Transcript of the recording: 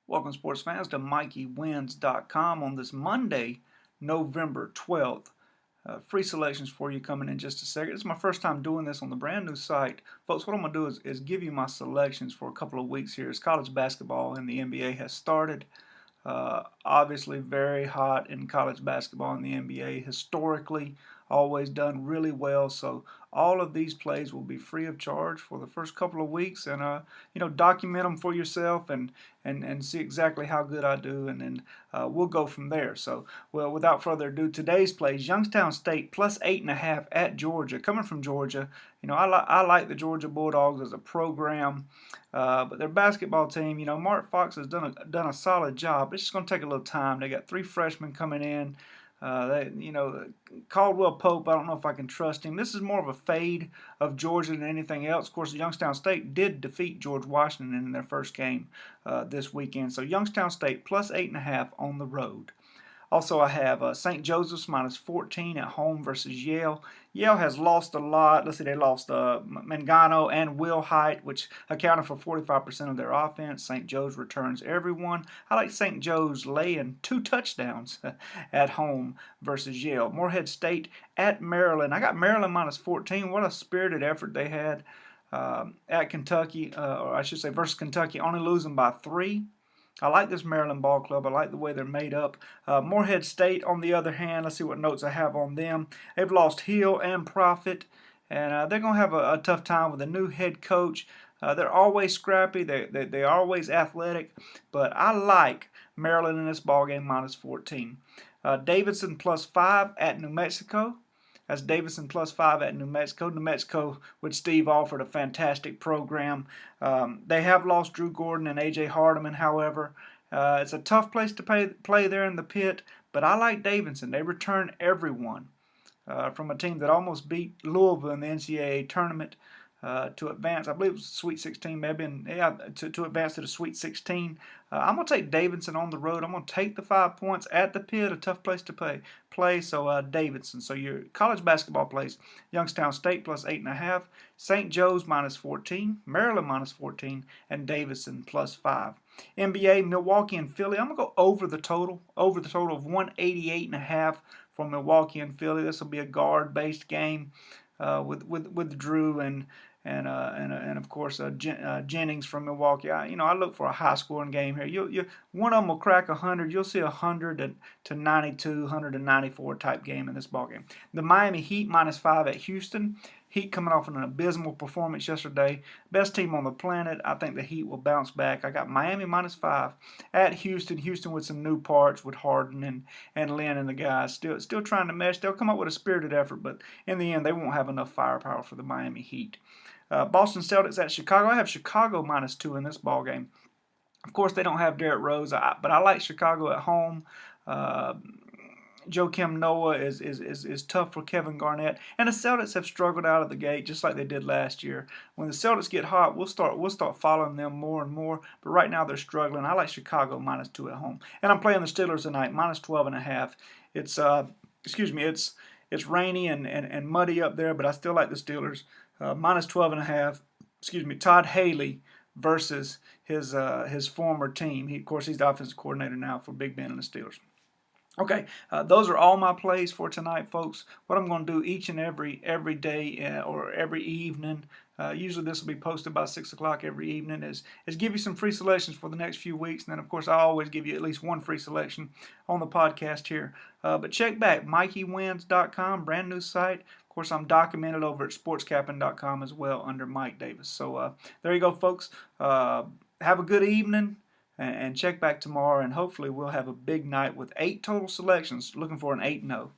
Welcome, sports fans, to MikeyWins.com on this Monday, November 12th. Free selections for you coming in just a second. It's my first time doing this on the brand new site. Folks, what I'm going to do is give you my selections for a couple of weeks here as college basketball and the NBA has started. Obviously very hot in college basketball and the NBA historically, always done really well. So all of these plays will be free of charge for the first couple of weeks, and document them for yourself and see exactly how good I do, and then we'll go from there. So, well, without further ado, today's plays: Youngstown State plus 8.5 at Georgia. Coming from Georgia, I like the Georgia Bulldogs as a program, but their basketball team, Mark Fox has done a solid job. It's just going to take a little time. They got 3 freshmen coming in. Caldwell Pope, I don't know if I can trust him. This is more of a fade of Georgia than anything else. Of course, Youngstown State did defeat George Washington in their first game this weekend. So Youngstown State plus 8.5 on the road. Also, I have St. Joseph's minus 14 at home versus Yale. Yale has lost a lot. Let's see, they lost Mangano and Will Height, which accounted for 45% of their offense. St. Joe's returns everyone. I like St. Joe's laying 2 touchdowns at home versus Yale. Morehead State at Maryland. I got Maryland minus 14. What a spirited effort they had at Kentucky, or I should say versus Kentucky, only losing by 3. I like this Maryland ball club. I like the way they're made up. Morehead State, on the other hand, let's see what notes I have on them. They've lost Hill and Profit, and they're going to have a tough time with a new head coach. They're always scrappy. They're always athletic, but I like Maryland in this ballgame minus 14. Davidson plus 5 at New Mexico. That's Davidson plus 5 at New Mexico. New Mexico with Steve Alford, a fantastic program. They have lost Drew Gordon and A.J. Hardiman, however. It's a tough place to play there in the pit, but I like Davidson. They return everyone from a team that almost beat Louisville in the NCAA tournament to advance. I believe it was Sweet 16, maybe, to advance to the Sweet 16. I'm going to take Davidson on the road. I'm going to take the 5 points at the pit, a tough place to play. So Davidson. So your college basketball plays: Youngstown State plus 8.5, St. Joe's minus 14, Maryland minus 14, and Davidson plus 5. NBA, Milwaukee and Philly. I'm going to go over the total of 188.5 for Milwaukee and Philly. This will be a guard-based game with Drew and of course Jennings from Milwaukee. I look for a high-scoring game here. One of them will crack 100. You'll see 100 to 92, 100 to 94 type game in this ball game. The Miami Heat minus 5 at Houston. Heat coming off an abysmal performance yesterday. Best team on the planet. I think the Heat will bounce back. I got Miami minus 5 at Houston. Houston with some new parts with Harden and Lynn and the guys. Still trying to mesh. They'll come up with a spirited effort, but in the end, they won't have enough firepower for the Miami Heat. Boston Celtics at Chicago. I have Chicago minus 2 in this ball game. Of course, they don't have Derrick Rose, but I like Chicago at home. Joakim Noah is tough for Kevin Garnett, and the Celtics have struggled out of the gate just like they did last year. When the Celtics get hot, we'll start following them more and more. But right now they're struggling. I like Chicago minus 2 at home, and I'm playing the Steelers tonight minus 12.5. It's rainy and muddy up there, but I still like the Steelers minus 12.5. Todd Haley versus his former team. Of course, he's the offensive coordinator now for Big Ben and the Steelers. Okay, those are all my plays for tonight, folks. What I'm going to do each and every day or every evening, usually this will be posted by 6 o'clock every evening, is give you some free selections for the next few weeks. And then, of course, I always give you at least one free selection on the podcast here. But check back, MikeyWins.com, brand new site. Of course, I'm documented over at SportsCaptain.com as well under Mike Davis. So there you go, folks. Have a good evening. And check back tomorrow, and hopefully we'll have a big night with 8 total selections. Looking for an 8-0.